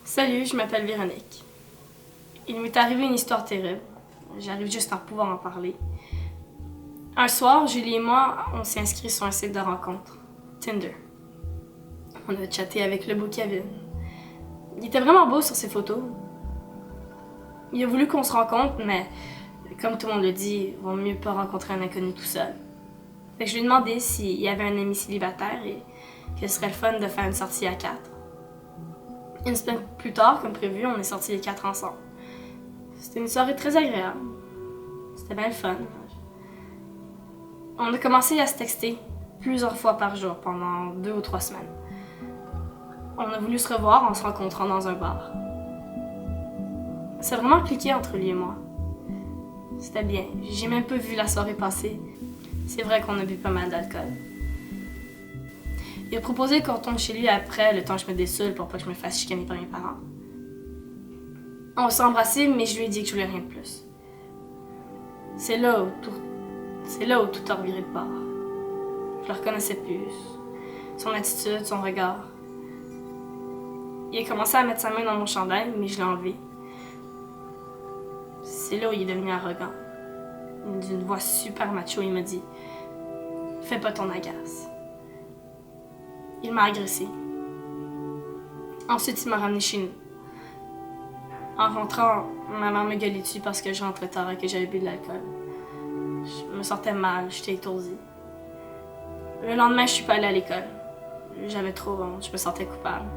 Salut, je m'appelle Véronique. Il m'est arrivé une histoire terrible. J'arrive juste à pouvoir en parler. Un soir, Julie et moi, on s'est inscrits sur un site de rencontre, Tinder. On a chatté avec le beau Kevin. Il était vraiment beau sur ses photos. Il a voulu qu'on se rencontre, mais comme tout le monde le dit, il vaut mieux pas rencontrer un inconnu tout seul. Fait que je lui ai demandé s'il y avait un ami célibataire et que ce serait le fun de faire une sortie à 4. Une semaine plus tard, comme prévu, on est sortis les 4 ensemble. C'était une soirée très agréable. C'était bien le fun. On a commencé à se texter plusieurs fois par jour pendant 2 ou 3 semaines. On a voulu se revoir en se rencontrant dans un bar. Ça a vraiment cliqué entre lui et moi. C'était bien. J'ai même pas vu la soirée passer. C'est vrai qu'on a bu pas mal d'alcool. Il a proposé qu'on retourne chez lui après, le temps que je me dessoude pour pas que je me fasse chicaner par mes parents. On s'est embrassés, mais je lui ai dit que je voulais rien de plus. C'est là où tout a reviré de bord. Je le reconnaissais plus. Son attitude, son regard. Il a commencé à mettre sa main dans mon chandail, mais je l'ai enlevé. C'est là où il est devenu arrogant. D'une voix super macho, il m'a dit « Fais pas ton agace ». Il m'a agressé. Ensuite, il m'a ramené chez nous. En rentrant, ma mère me gueulait dessus parce que je rentrais tard et que j'avais bu de l'alcool. Je me sentais mal, j'étais étourdie. Le lendemain, je suis pas allée à l'école. J'avais trop honte, je me sentais coupable.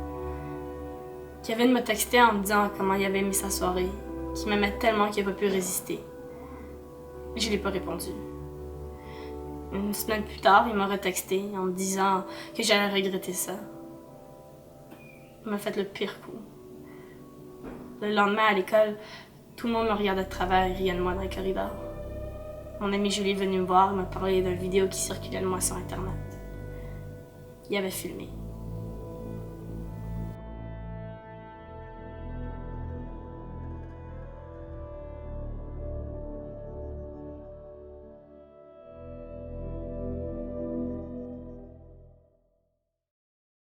Kevin m'a texté en me disant comment il avait aimé sa soirée, qu'il m'aimait tellement qu'il n'a pas pu résister. Je l'ai pas répondu. Une semaine plus tard, il m'a retexté en me disant que j'allais regretter ça. Il m'a fait le pire coup. Le lendemain, à l'école, tout le monde me regardait de travers et riait de moi dans le corridor. Mon ami Julie est venue me voir et m'a parlé d'une vidéo qui circulait de moi sur Internet. Il avait filmé.